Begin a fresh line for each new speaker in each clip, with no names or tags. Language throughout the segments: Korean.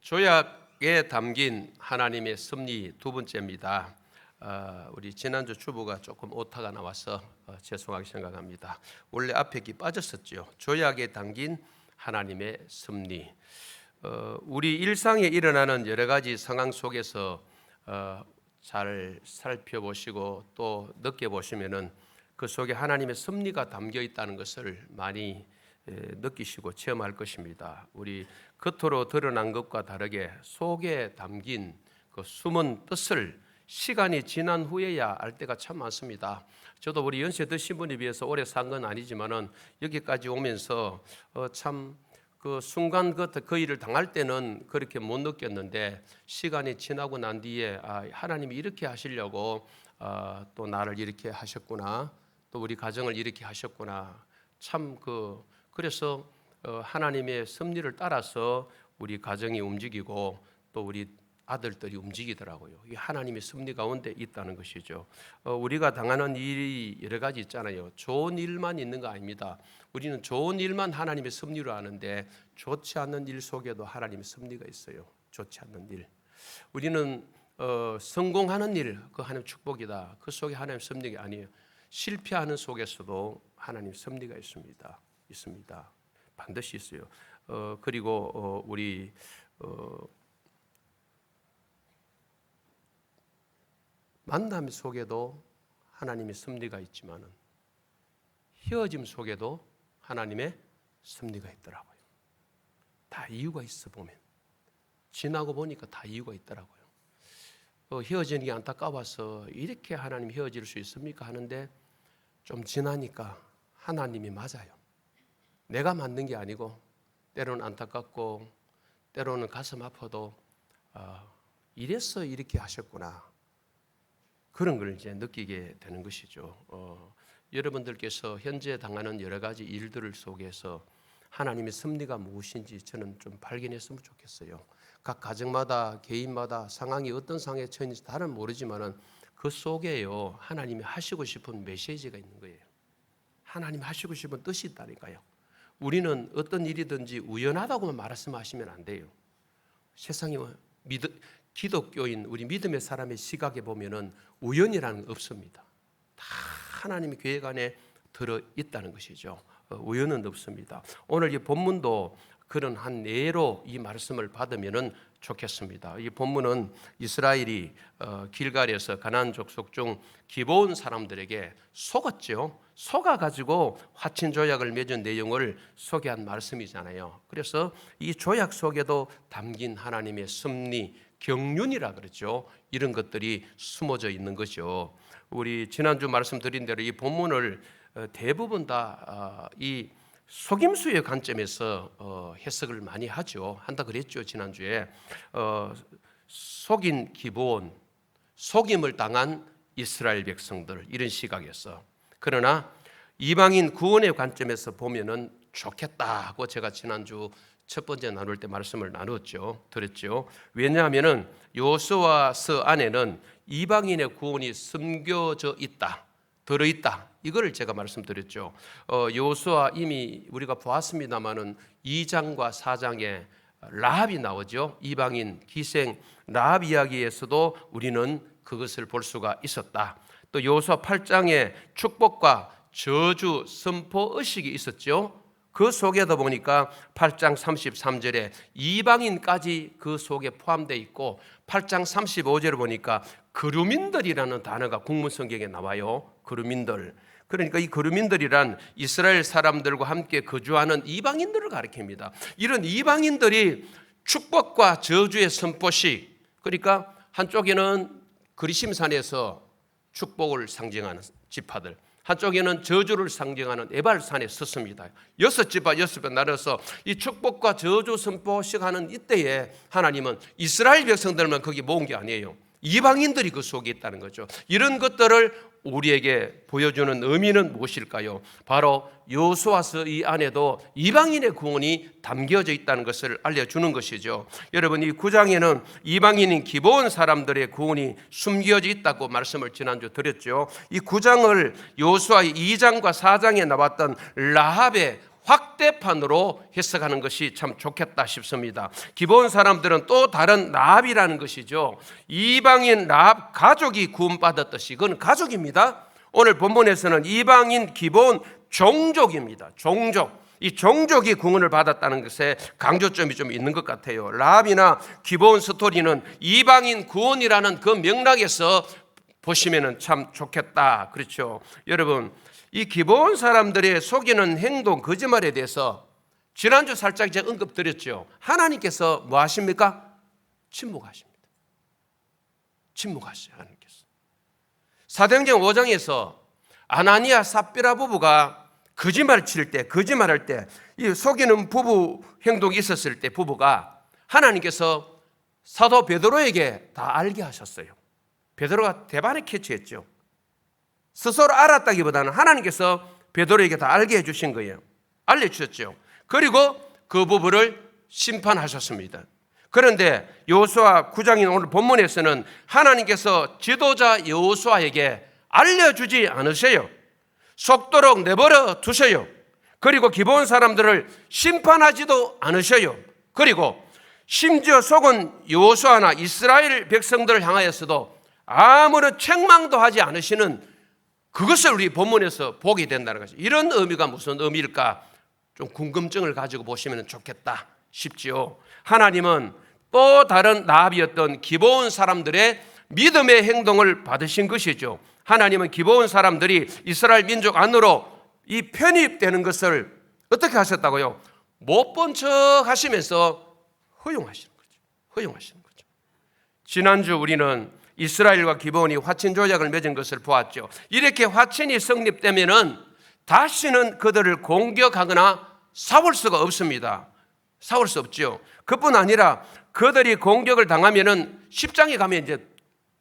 조약에 담긴 하나님의 섭리 두 번째입니다. 우리 지난주 주보가 조금 오타가 나와서 죄송하게 생각합니다. 원래 앞에 기 빠졌었죠. 조약에 담긴 하나님의 섭리. 우리 일상에 일어나는 여러 가지 상황 속에서 잘 살펴보시고 또 느껴보시면은 그 속에 하나님의 섭리가 담겨 있다는 것을 많이 느끼시고 체험할 것입니다. 우리 겉으로 드러난 것과 다르게 속에 담긴 그 숨은 뜻을 시간이 지난 후에야 알 때가 참 많습니다. 저도 우리 연세 드신 분에 비해서 오래 산 건 아니지만은 여기까지 오면서 참 그 순간 그 일을 당할 때는 그렇게 못 느꼈는데 시간이 지나고 난 뒤에 하나님이 이렇게 하시려고 또 나를 이렇게 하셨구나, 또 우리 가정을 이렇게 하셨구나. 참 그래서 하나님의 섭리를 따라서 우리 가정이 움직이고 또 우리 아들들이 움직이더라고요. 이 하나님의 섭리 가운데 있다는 것이죠. 우리가 당하는 일이 여러 가지 있잖아요. 좋은 일만 있는 거 아닙니다. 우리는 좋은 일만 하나님의 섭리로 아는데 좋지 않는 일 속에도 하나님의 섭리가 있어요. 좋지 않는 일. 우리는 성공하는 일, 그 하나님 축복이다. 그 속에 하나님 섭리가 아니에요. 실패하는 속에서도 하나님 섭리가 있습니다. 반드시 있어요. 그리고 우리 만남 속에도 하나님의 섭리가 있지만은 헤어짐 속에도 하나님의 섭리가 있더라고요. 다 이유가 있어 보면 지나고 보니까 다 이유가 있더라고요. 헤어지는 게 안타까워서 이렇게 하나님 헤어질 수 있습니까 하는데 좀 지나니까 하나님이 맞아요. 내가 만든 게 아니고 때로는 안타깝고 때로는 가슴 아파도 이래서 이렇게 하셨구나. 그런 걸 이제 느끼게 되는 것이죠. 여러분들께서 현재 당하는 여러 가지 일들 속에서 하나님의 섭리가 무엇인지 저는 좀 발견했으면 좋겠어요. 각 가정마다 개인마다 상황이 어떤 상황에 처했는지 다는 모르지만은 그 속에요 하나님이 하시고 싶은 메시지가 있는 거예요. 하나님이 하시고 싶은 뜻이 있다니까요. 우리는 어떤 일이든지 우연하다고만 말씀하시면 안 돼요. 세상에 기독교인 우리 믿음의 사람의 시각에 보면은 우연이라는 건 없습니다. 다 하나님의 계획 안에 들어 있다는 것이죠. 우연은 없습니다. 오늘 이 본문도 그런 한 예로 이 말씀을 받으면은 좋겠습니다. 이 본문은 이스라엘이 길갈에서 가나안 족속 중 기브온 사람들에게 속았죠. 속아가지고 화친 조약을 맺은 내용을 소개한 말씀이잖아요. 그래서 이 조약 속에도 담긴 하나님의 섭리, 경륜이라 그러죠. 이런 것들이 숨어져 있는 거죠. 우리 지난주 말씀드린 대로 이 본문을 대부분 다 이 속임수의 관점에서 해석을 많이 한다 그랬죠. 지난주에 속인 기브온, 속임을 당한 이스라엘 백성들 이런 시각에서. 그러나 이방인 구원의 관점에서 보면은 좋겠다고 제가 지난주 첫 번째 나눌 때 말씀을 드렸죠. 왜냐하면은 여호수아서 안에는 이방인의 구원이 숨겨져 있다, 들어있다. 이걸 제가 말씀드렸죠. 여호수아 이미 우리가 보았습니다만은 2장과 4장에 라합이 나오죠. 이방인 기생 라합 이야기에서도 우리는 그것을 볼 수가 있었다. 또 여호수아 8장에 축복과 저주 선포 의식이 있었죠. 그 속에도 보니까 8장 33절에 이방인까지 그 속에 포함되어 있고 8장 35절에 보니까 그루민들이라는 단어가 국문 성경에 나와요. 그루민들. 그러니까 이 그루민들이란 이스라엘 사람들과 함께 거주하는 이방인들을 가리킵니다. 이런 이방인들이 축복과 저주의 선포식, 그러니까 한쪽에는 그리심산에서 축복을 상징하는 지파들, 한쪽에는 저주를 상징하는 에발산에 섰습니다. 6지파 6배 나눠서 이 축복과 저주 선포식하는 이때에 하나님은 이스라엘 백성들만 거기 모은 게 아니에요. 이방인들이 그 속에 있다는 거죠. 이런 것들을 우리에게 보여주는 의미는 무엇일까요? 바로 여호수아서 이 안에도 이방인의 구원이 담겨져 있다는 것을 알려주는 것이죠. 여러분, 이 9장에는 이방인인 기브온 사람들의 구원이 숨겨져 있다고 말씀을 지난주 드렸죠. 이 9장을 여호수아 2장과 4장에 나왔던 라합의 확대판으로 해석하는 것이 참 좋겠다 싶습니다. 기본 사람들은 또 다른 라합이라는 것이죠. 이방인 라합 가족이 구원받았듯이 그건 가족입니다. 오늘 본문에서는 이방인 기본 종족입니다. 종족. 이 종족이 구원을 받았다는 것에 강조점이 좀 있는 것 같아요. 라합이나 기본 스토리는 이방인 구원이라는 그 맥락에서 보시면 참 좋겠다. 그렇죠. 여러분, 이 기본 사람들의 속이는 행동, 거짓말에 대해서 지난주 살짝 제가 언급드렸죠. 하나님께서 뭐 하십니까? 침묵하십니다. 침묵하시죠, 하나님께서. 사도행전 5장에서 아나니아 삽비라 부부가 거짓말 거짓말할 때, 이 속이는 부부 행동이 있었을 때 부부가 하나님께서 사도 베드로에게 다 알게 하셨어요. 베드로가 대반에 캐치했죠. 스스로 알았다기보다는 하나님께서 베드로에게 다 알게 해주신 거예요. 알려주셨죠. 그리고 그 부부를 심판하셨습니다. 그런데 여호수아 9장인 오늘 본문에서는 하나님께서 지도자 여호수아에게 알려주지 않으세요. 속도록 내버려 두셔요. 그리고 기본 사람들을 심판하지도 않으셔요. 그리고 심지어 속은 여호수아나 이스라엘 백성들을 향하여서도 아무런 책망도 하지 않으시는 그것을 우리 본문에서 보게 된다는 것이죠. 이런 의미가 무슨 의미일까? 좀 궁금증을 가지고 보시면 좋겠다 싶지요. 하나님은 또 다른 라합이었던 기브온 사람들의 믿음의 행동을 받으신 것이죠. 하나님은 기브온 사람들이 이스라엘 민족 안으로 이 편입되는 것을 어떻게 하셨다고요? 못 본 척 하시면서 허용하시는 거죠. 허용하시는 거죠. 지난주 우리는 이스라엘과 기브온이 화친 조약을 맺은 것을 보았죠. 이렇게 화친이 성립되면은 다시는 그들을 공격하거나 싸울 수가 없습니다. 싸울 수 없죠. 그뿐 아니라 그들이 공격을 당하면은 10장에 가면 이제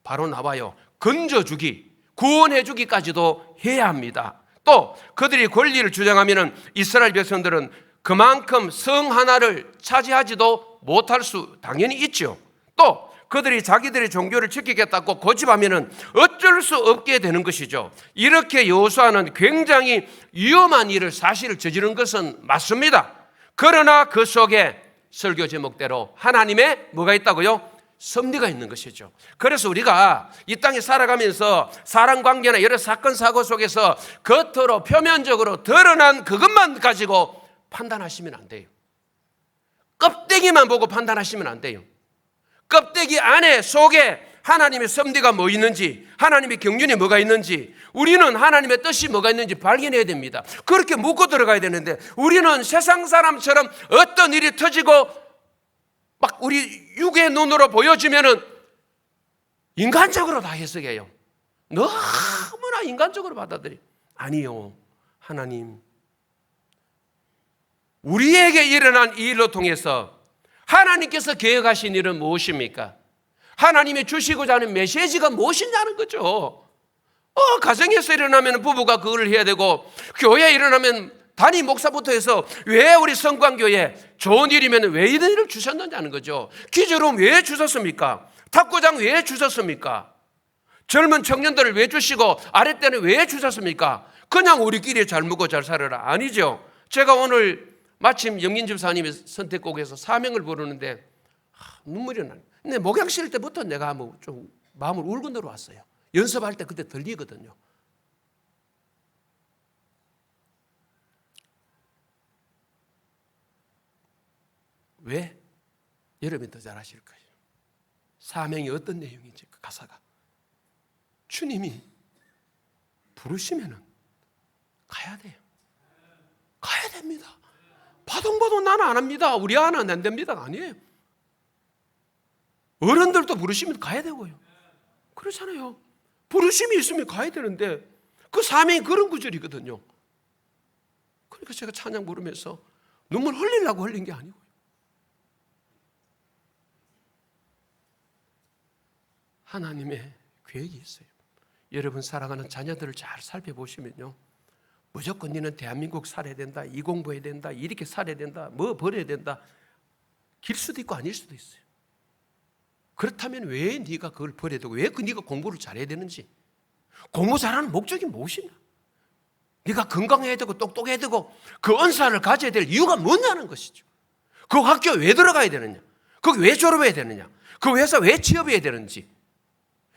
바로 나와요. 건져주기, 구원해주기까지도 해야 합니다. 또 그들이 권리를 주장하면은 이스라엘 백성들은 그만큼 성 하나를 차지하지도 못할 수 당연히 있죠. 또 그들이 자기들의 종교를 지키겠다고 고집하면은 어쩔 수 없게 되는 것이죠. 이렇게 여호수아는 굉장히 위험한 일을 사실을 저지른 것은 맞습니다. 그러나 그 속에 설교 제목대로 하나님의 뭐가 있다고요? 섭리가 있는 것이죠. 그래서 우리가 이 땅에 살아가면서 사람 관계나 여러 사건 사고 속에서 겉으로 표면적으로 드러난 그것만 가지고 판단하시면 안 돼요. 껍데기만 보고 판단하시면 안 돼요. 껍데기 안에 속에 하나님의 섭리가 뭐 있는지, 하나님의 경륜이 뭐가 있는지, 우리는 하나님의 뜻이 뭐가 있는지 발견해야 됩니다. 그렇게 묻고 들어가야 되는데 우리는 세상 사람처럼 어떤 일이 터지고 막 우리 육의 눈으로 보여지면은 인간적으로 다 해석해요. 너무나 인간적으로 받아들여. 아니요. 하나님, 우리에게 일어난 이 일로 통해서 하나님께서 계획하신 일은 무엇입니까? 하나님이 주시고자 하는 메시지가 무엇이냐는 거죠. 가정에서 일어나면 부부가 그걸 해야 되고, 교회에 일어나면 단임 목사부터 해서 왜 우리 성광교회 좋은 일이면 왜 이런 일을 주셨느냐는 거죠. 기저룸 왜 주셨습니까? 탁구장 왜 주셨습니까? 젊은 청년들을 왜 주시고 아랫때는 왜 주셨습니까? 그냥 우리끼리 잘 먹고 잘 살아라. 아니죠. 제가 오늘 마침 영민 집사님의 선택곡에서 사명을 부르는데 눈물이 나요. 근데 목양 실 때부터 내가 좀 마음을 울고 내려왔어요. 연습할 때 그때 들리거든요. 왜? 여러분이 더 잘 아실 거예요. 사명이 어떤 내용인지 그 가사가. 주님이 부르시면은 가야 돼요. 가야 됩니다. 바동바동 나는 안 합니다. 우리 아는 안 됩니다. 아니에요. 어른들도 부르시면 가야 되고요. 그렇잖아요. 부르심이 있으면 가야 되는데 그 사명이 그런 구절이거든요. 그러니까 제가 찬양 부르면서 눈물 흘리려고 흘린 게 아니고요. 하나님의 계획이 있어요. 여러분 사랑하는 자녀들을 잘 살펴보시면요. 무조건 너는 대한민국 살아야 된다, 이 공부해야 된다, 이렇게 살아야 된다, 뭐 버려야 된다. 길 수도 있고 아닐 수도 있어요. 그렇다면 왜 네가 그걸 버려야 되고 왜 네가 공부를 잘해야 되는지, 공부 잘하는 목적이 무엇이냐? 네가 건강해야 되고 똑똑해야 되고 그 은사를 가져야 될 이유가 뭐냐는 것이죠. 그 학교 왜 들어가야 되느냐, 거기 왜 졸업해야 되느냐, 그 회사 왜 취업해야 되는지,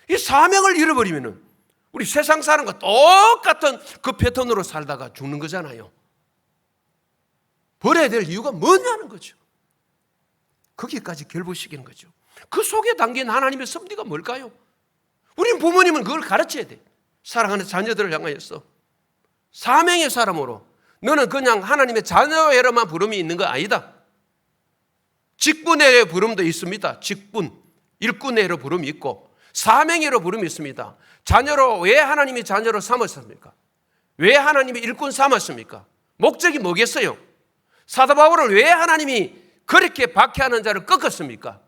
이 사명을 잃어버리면은 우리 세상 사는 거 똑같은 그 패턴으로 살다가 죽는 거잖아요. 버려야 될 이유가 뭐냐는 거죠. 거기까지 결부시키는 거죠. 그 속에 담긴 하나님의 섭리가 뭘까요? 우린 부모님은 그걸 가르쳐야 돼. 사랑하는 자녀들을 향하여서 사명의 사람으로 너는 그냥 하나님의 자녀에만 부름이 있는 거 아니다. 직분의 부름도 있습니다. 직분, 일꾼의로 부름이 있고 사명의로 부름이 있습니다. 자녀로 왜 하나님이 자녀로 삼았습니까? 왜 하나님이 일꾼 삼았습니까? 목적이 뭐겠어요? 사도 바울을 왜 하나님이 그렇게 박해하는 자를 꺾었습니까?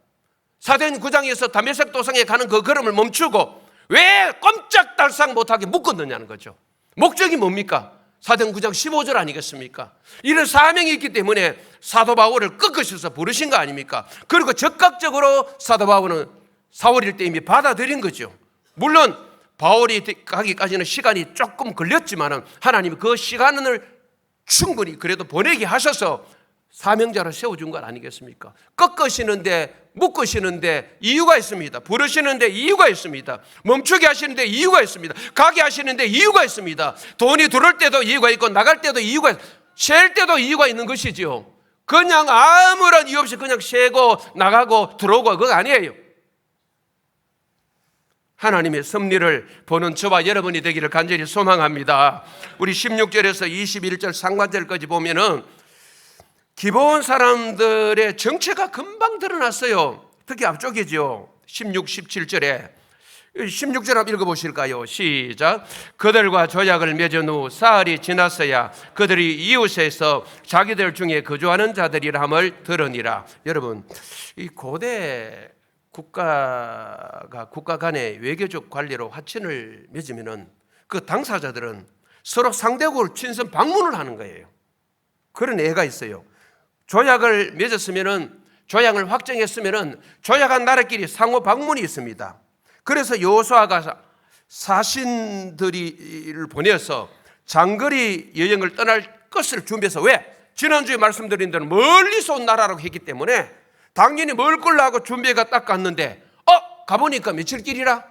사도행 9장에서 다메섹 도상에 가는 그 걸음을 멈추고 왜 꼼짝달싹 못하게 묶었느냐는 거죠. 목적이 뭡니까? 사도행 9장 15절 아니겠습니까? 이런 사명이 있기 때문에 사도 바울을 꺾으셔서 부르신 거 아닙니까? 그리고 적극적으로 사도 바울은 사월일 때 이미 받아들인 거죠. 물론 바울이 가기까지는 시간이 조금 걸렸지만 하나님이 그 시간을 충분히 그래도 보내게 하셔서 사명자로 세워준 것 아니겠습니까? 꺾으시는데 묶으시는데 이유가 있습니다. 부르시는데 이유가 있습니다. 멈추게 하시는데 이유가 있습니다. 가게 하시는데 이유가 있습니다. 돈이 들어올 때도 이유가 있고 나갈 때도 이유가 있고 쉴 때도 이유가 있는 것이지요. 그냥 아무런 이유 없이 그냥 쉬고 나가고 들어오고 그거 아니에요. 하나님의 섭리를 보는 저와 여러분이 되기를 간절히 소망합니다. 우리 16절에서 21절 상반절까지 보면은 기본 사람들의 정체가 금방 드러났어요. 특히 앞쪽이죠. 16, 17절에 16절 한번 읽어보실까요? 시작. 그들과 조약을 맺은 후 사흘이 지났어야 그들이 이웃에서 자기들 중에 거주하는 자들이라 함을 들으니라. 여러분, 이 고대 국가 간의 외교적 관리로 화친을 맺으면은 그 당사자들은 서로 상대국을 친선 방문을 하는 거예요. 그런 예가 있어요. 조약을 맺었으면은 조약을 확정했으면은 조약한 나라끼리 상호 방문이 있습니다. 그래서 여호수아가 사신들을 보내서 장거리 여행을 떠날 것을 준비해서 왜? 지난주에 말씀드린 대로 멀리서 온 나라라고 했기 때문에 당연히 멀 걸로 하고 준비가 딱 갔는데 가보니까 며칠 길이라?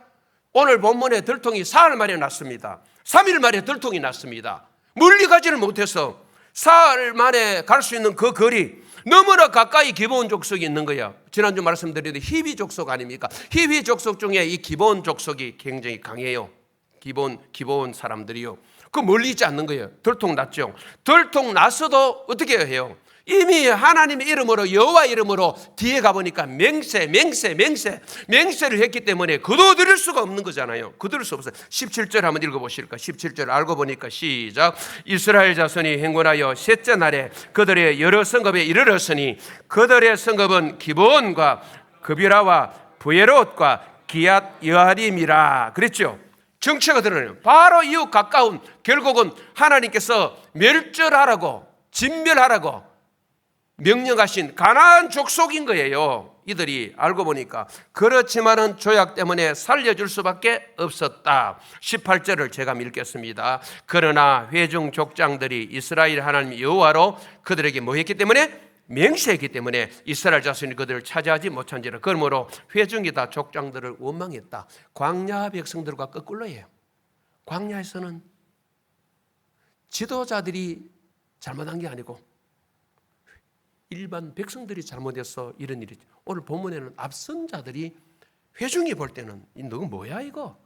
오늘 본문에 들통이 사흘 만에 났습니다. 3일 만에 들통이 났습니다. 멀리 가지를 못해서 사흘 만에 갈 수 있는 그 거리 너무나 가까이 기브온 족속이 있는 거야. 지난주 말씀드렸는데 히비 족속 아닙니까? 히비 족속 중에 이 기브온 족속이 굉장히 강해요. 기브온 사람들이요. 그 멀리 있지 않는 거예요. 들통 났죠. 들통 났어도 어떻게 해요? 이미 하나님의 이름으로 여호와 이름으로 뒤에 가보니까 맹세를 했기 때문에 거둬들일 수가 없는 거잖아요. 거둘 수 없어요. 17절 한번 읽어보실까? 17절 알고 보니까 시작. 이스라엘 자손이 행군하여 셋째 날에 그들의 여러 성읍에 이르렀으니 그들의 성읍은 기브온과 그비라와 부에롯과 기앗 여아림이라 그랬죠. 정체가 드러나요. 바로 이웃 가까운 결국은 하나님께서 멸절하라고 진멸하라고 명령하신 가나안 족속인 거예요. 이들이 알고 보니까. 그렇지만은 조약 때문에 살려줄 수밖에 없었다. 18절을 제가 읽겠습니다. 그러나 회중 족장들이 이스라엘 하나님 여호와로 그들에게 뭐 했기 때문에? 맹세했기 때문에 이스라엘 자손이 그들을 차지하지 못한지라. 그러므로 회중이 다 족장들을 원망했다. 광야 백성들과 거꾸로예요. 광야에서는 지도자들이 잘못한 게 아니고 일반 백성들이 잘못해서 이런 일이죠. 오늘 본문에는 앞선 자들이 회중이 볼 때는 너 뭐야 이거?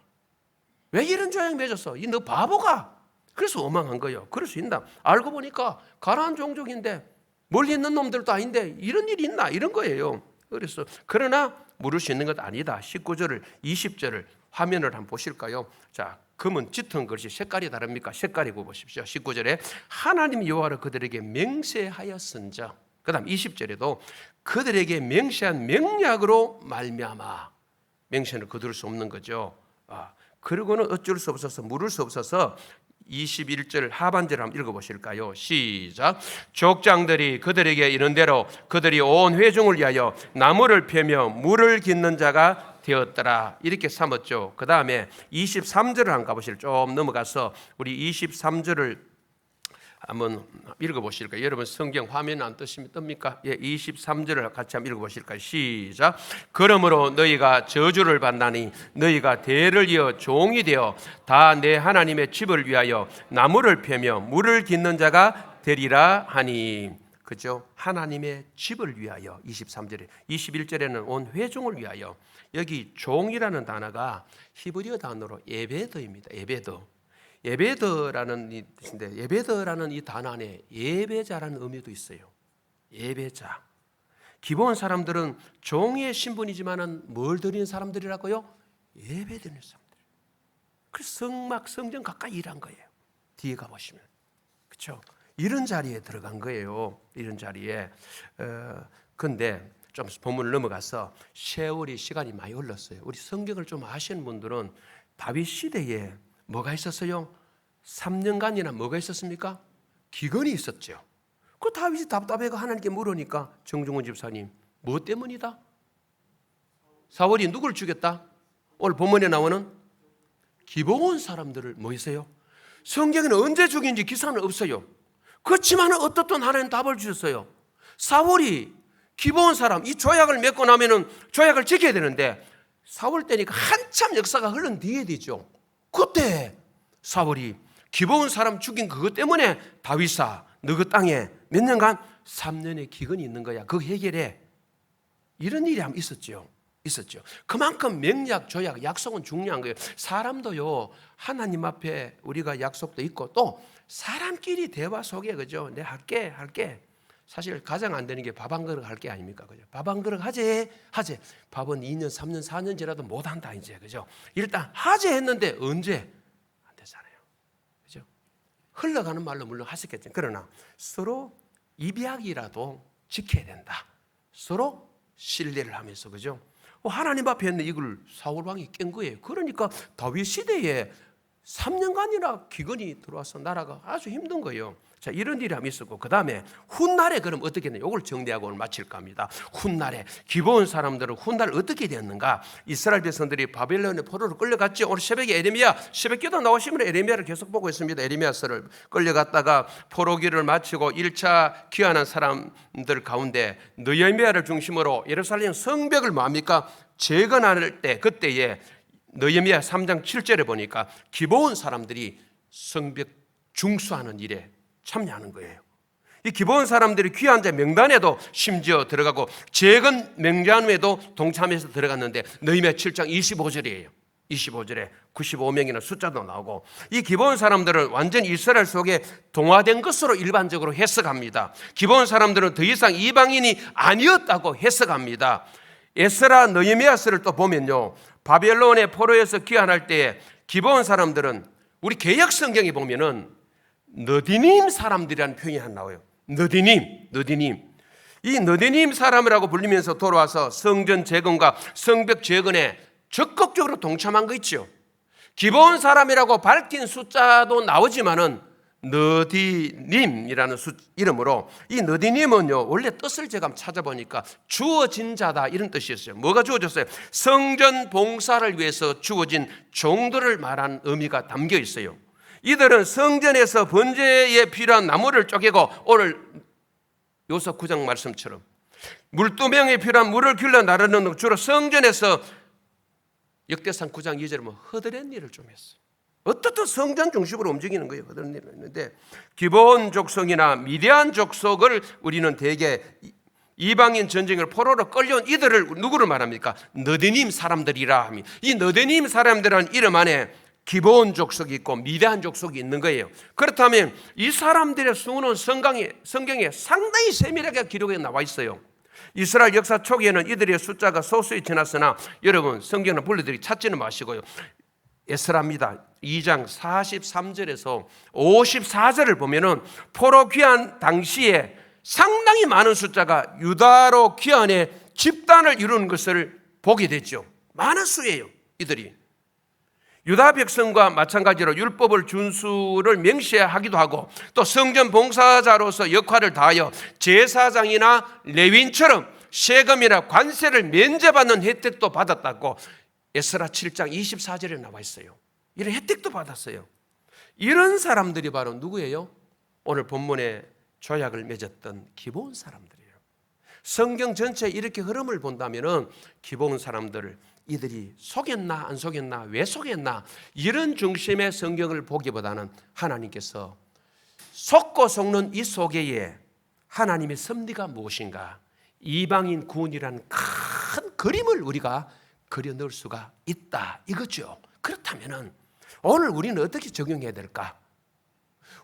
왜 이런 조약 맺었어? 너 바보가? 그래서 원망한 거예요. 그럴 수 있나? 알고 보니까 가나안 종족인데 멀리 있는 놈들도 아닌데 이런 일이 있나? 이런 거예요. 그래서 그러나 물을 수 있는 것 아니다. 19절을 20절을 화면을 한번 보실까요? 자, 금은 짙은 글씨 색깔이 다릅니까? 색깔이 보십시오. 19절에 하나님 여호와로 그들에게 맹세하였은즉 그 다음 20절에도 그들에게 맹세한 명약으로 말미암아 맹세를 거둘 수 없는 거죠. 그리고는 어쩔 수 없어서 물을 수 없어서 21절 하반절 한번 읽어보실까요? 시작. 족장들이 그들에게 이른 대로 그들이 온 회중을 위하여 나무를 펴며 물을 깃는 자가 되었더라. 이렇게 삼았죠. 그 다음에 23절을 한번 가보실. 좀 넘어가서 우리 23절을 한번 읽어보실까요? 여러분 성경 화면 안 뜹니까? 예, 23절을 같이 한번 읽어보실까요? 시작. 그러므로 너희가 저주를 받나니 너희가 대를 이어 종이 되어 다 내 하나님의 집을 위하여 나무를 펴며 물을 깃는 자가 되리라 하니. 그죠? 하나님의 집을 위하여 23절에 21절에는 온 회중을 위하여. 여기 종이라는 단어가 히브리어 단어로 에베드입니다. 예배드라는 이 뜻인데, 예배드라는 이 단어 안에 예배자라는 의미도 있어요. 예배자. 기본 사람들은 종의 신분이지만은 뭘 드리는 사람들이라고요? 예배 드리는 사람들. 그래서 성전 가까이 일한 거예요. 뒤에 가보시면. 그렇죠? 이런 자리에 들어간 거예요. 이런 자리에. 근데 좀 본문을 넘어가서 세월이 시간이 많이 흘렀어요. 우리 성경을 좀 아시는 분들은 다윗 시대에 뭐가 있었어요? 3년간이나 뭐가 있었습니까? 기근이 있었죠. 그 다윗이 답답해가 하나님께 물으니까 정중훈 집사님, 뭐 때문이다? 사울이 누굴 죽였다? 오늘 본문에 나오는 기브온 사람들을 뭐 했어요? 성경에는 언제 죽인지 기사는 없어요. 그렇지만 어떻든 하나님 답을 주셨어요. 사울이 기브온 사람, 이 조약을 맺고 나면은 조약을 지켜야 되는데 사울 때니까 한참 역사가 흐른 뒤에 되죠. 그때 사울이 기브온 사람 죽인 그것 때문에 다윗아 너 그 땅에 몇 년간 3년의 기근이 있는 거야. 그거 해결해. 이런 일이 한번 있었죠. 그만큼 명약, 조약, 약속은 중요한 거예요. 사람도요 하나님 앞에 우리가 약속도 있고 또 사람끼리 대화 속에 그죠? 내가 할게. 사실 가장 안 되는 게 밥 한 그릇 할 게 아닙니까? 그죠? 밥 한 그릇 하재. 밥은 2년, 3년, 4년 지나도 못 한다 이제. 그죠? 일단 하재 했는데 언제? 안 되잖아요. 그죠? 흘러가는 말로 물론 하셨겠죠. 그러나 서로 입약이라도 지켜야 된다. 서로 신뢰를 하면서 그죠? 하나님 앞에 있는 이걸 사울 왕이 깬 거예요. 그러니까 다윗 시대에 3년간이나 기근이 들어와서 나라가 아주 힘든 거예요. 자, 이런 일이 한번 있었고, 그 다음에 훗날에 그럼 어떻게 했냐? 이걸 정리하고 오늘 마칠까 합니다. 훗날에 기브온 사람들은 훗날 어떻게 됐는가? 이스라엘 백성들이 바벨론의 포로로 끌려갔죠. 오늘 새벽에 에레미야 새벽기도 나오시면 에레미야를 계속 보고 있습니다. 에레미야서를 끌려갔다가 포로기를 마치고 1차 귀환한 사람들 가운데 느헤미야를 중심으로 예루살렘 성벽을 뭐합니까? 재건할 때 그때에 느헤미야 3장 7절에 보니까 기브온 사람들이 성벽 중수하는 일에 참여하는 거예요. 이 기브온 사람들이 귀한 자 명단에도 심지어 들어가고 재건 명단에도 동참해서 들어갔는데 느헤미야 7장 25절이에요. 25절에 95명이나 숫자도 나오고 이 기브온 사람들은 완전 이스라엘 속에 동화된 것으로 일반적으로 해석합니다. 기브온 사람들은 더 이상 이방인이 아니었다고 해석합니다. 에스라 느헤미야서를 또 보면요, 바벨론의 포로에서 귀환할 때에 기브온 사람들은 우리 개역 성경에 보면은 느디님 사람들이라는 표현이 하나 나와요. 느디님. 이 느디님 사람이라고 불리면서 돌아와서 성전 재건과 성벽 재건에 적극적으로 동참한 거 있죠. 기브온 사람이라고 밝힌 숫자도 나오지만은 느디님이라는 이름으로, 이 느디님은요 원래 뜻을 제가 한번 찾아보니까 주어진 자다 이런 뜻이었어요. 뭐가 주어졌어요? 성전 봉사를 위해서 주어진 종들을 말하는 의미가 담겨 있어요. 이들은 성전에서 번제에 필요한 나무를 쪼개고 오늘 요서 9장 말씀처럼 물두명에 필요한 물을 길러 나르는 주로 성전에서 역대상 9장 2절에 뭐 허드렛 일을 좀 했어요. 어떻든 성전 중심으로 움직이는 거예요. 허드렛 일을 했는데 기브온 족속이나 미디안 족속을 우리는 대개 이방인 전쟁을 포로로 끌려온 이들을 누구를 말합니까? 느디님 사람들이라 합니다. 이 느디님 사람들은 이름 안에 기브온 족속이 있고 미디안 족속이 있는 거예요. 그렇다면 이 사람들의 수는 성경에 상당히 세밀하게 기록에 나와 있어요. 이스라엘 역사 초기에는 이들의 숫자가 소수에 지났으나 여러분 성경을 불러들이 찾지는 마시고요. 에스라입니다. 2장 43절에서 54절을 보면은 포로 귀환 당시에 상당히 많은 숫자가 유다로 귀환해 집단을 이루는 것을 보게 됐죠. 많은 수예요. 이들이 유다 백성과 마찬가지로 율법을 준수를 명시하기도 하고 또 성전 봉사자로서 역할을 다하여 제사장이나 레위인처럼 세금이나 관세를 면제받는 혜택도 받았다고 에스라 7장 24절에 나와 있어요. 이런 혜택도 받았어요. 이런 사람들이 바로 누구예요? 오늘 본문에 조약을 맺었던 기본 사람들이에요. 성경 전체 이렇게 흐름을 본다면은 기본 사람들, 이들이 속였나 안 속였나, 왜 속였나, 이런 중심의 성경을 보기보다는 하나님께서 속고 속는 이 속에 하나님의 섭리가 무엇인가, 이방인 구원이라는 큰 그림을 우리가 그려 넣을 수가 있다 이거죠. 그렇다면은 오늘 우리는 어떻게 적용해야 될까?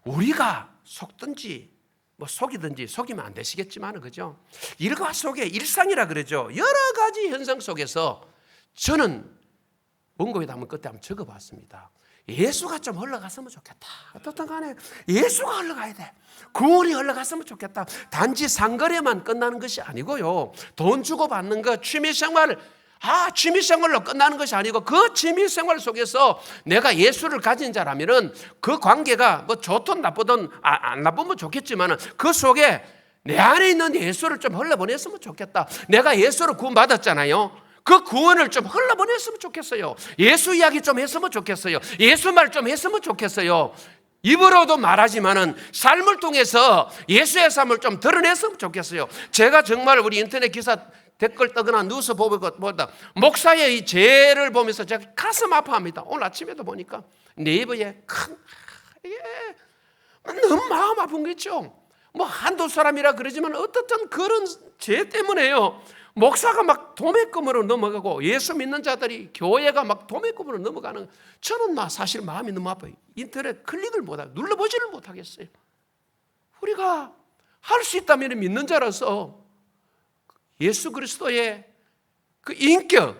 우리가 속든지 속이든지, 속이면 안 되시겠지만, 그죠? 일과 속의 일상이라 그러죠. 여러 가지 현상 속에서 저는 원고에다 한번 끝에 한번 적어봤습니다. 예수가 좀 흘러갔으면 좋겠다. 어떻든 간에 예수가 흘러가야 돼. 구원이 흘러갔으면 좋겠다. 단지 상거래만 끝나는 것이 아니고요, 돈 주고 받는 것, 취미생활로 끝나는 것이 아니고, 그 취미생활 속에서 내가 예수를 가진 자라면은 그 관계가 좋든 나쁘든, 안 나쁘면 좋겠지만 그 속에 내 안에 있는 예수를 좀 흘러보냈으면 좋겠다. 내가 예수로 구원받았잖아요. 그 구원을 좀 흘러보냈으면 좋겠어요. 예수 이야기 좀 했으면 좋겠어요. 예수 말 좀 했으면 좋겠어요. 입으로도 말하지만은 삶을 통해서 예수의 삶을 좀 드러냈으면 좋겠어요. 제가 정말 우리 인터넷 기사 댓글 뜨거나 뉴스 보다 목사의 이 죄를 보면서 제가 가슴 아파합니다. 오늘 아침에도 보니까 네이버에 너무 마음 아픈 거죠. 한두 사람이라 그러지만 어떻든 그런 죄 때문에요, 목사가 막 도매금으로 넘어가고 예수 믿는 자들이 교회가 막 도매금으로 넘어가는, 저는 사실 마음이 너무 아파요. 인터넷 클릭을 못하고 눌러보지를 못하겠어요. 우리가 할 수 있다면 믿는 자라서 예수 그리스도의 그 인격,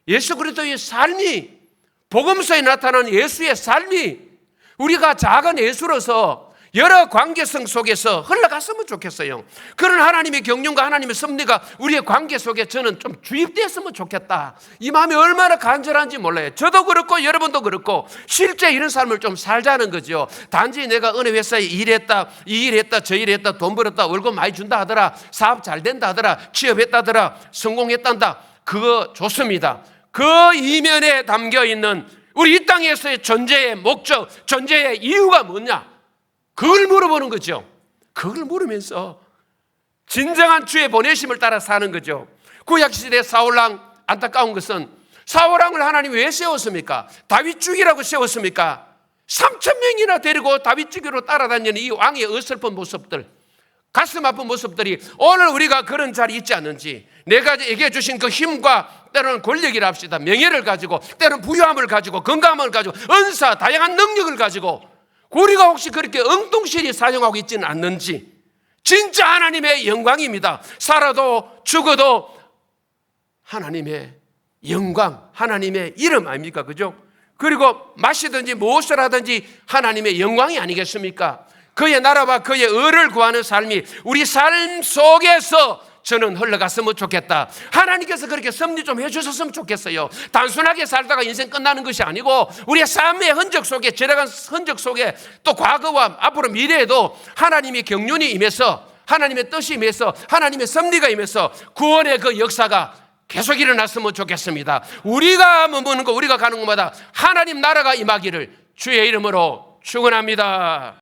예수 그리스도의 삶이, 복음서에 나타난 예수의 삶이 우리가 작은 예수로서 여러 관계성 속에서 흘러갔으면 좋겠어요. 그런 하나님의 경륜과 하나님의 섭리가 우리의 관계 속에 저는 좀 주입됐으면 좋겠다. 이 마음이 얼마나 간절한지 몰라요. 저도 그렇고 여러분도 그렇고 실제 이런 삶을 좀 살자는 거죠. 단지 내가 어느 회사에 일했다, 이 일했다, 저 일했다, 돈 벌었다, 월급 많이 준다 하더라, 사업 잘 된다 하더라, 취업했다 하더라, 성공했단다, 그거 좋습니다. 그 이면에 담겨 있는 우리 이 땅에서의 존재의 목적, 존재의 이유가 뭐냐, 그걸 물어보는 거죠. 그걸 물으면서 진정한 주의 보내심을 따라 사는 거죠. 구약시대 사울왕, 안타까운 것은 사울왕을 하나님이 왜 세웠습니까? 다윗주기라고 세웠습니까? 3,000명이나 데리고 다윗주기로 따라다니는 이 왕의 어설픈 모습들, 가슴 아픈 모습들이 오늘 우리가 그런 자리에 있지 않는지, 내가 얘기해 주신 그 힘과 때로는 권력이라 합시다, 명예를 가지고, 때로는 부유함을 가지고, 건강함을 가지고, 은사, 다양한 능력을 가지고 우리가 혹시 그렇게 엉뚱실히 사용하고 있지는 않는지, 진짜 하나님의 영광입니다. 살아도 죽어도 하나님의 영광, 하나님의 이름 아닙니까? 그죠? 그리고 마시든지 무엇을 하든지 하나님의 영광이 아니겠습니까? 그의 나라와 그의 의를 구하는 삶이 우리 삶 속에서 저는 흘러갔으면 좋겠다. 하나님께서 그렇게 섭리 좀 해주셨으면 좋겠어요. 단순하게 살다가 인생 끝나는 것이 아니고 우리의 삶의 흔적 속에, 지나간 흔적 속에, 또 과거와 앞으로 미래에도 하나님의 경륜이 임해서, 하나님의 뜻이 임해서, 하나님의 섭리가 임해서 구원의 그 역사가 계속 일어났으면 좋겠습니다. 우리가 머무는 거, 우리가 가는 곳마다 하나님 나라가 임하기를 주의 이름으로 축원합니다.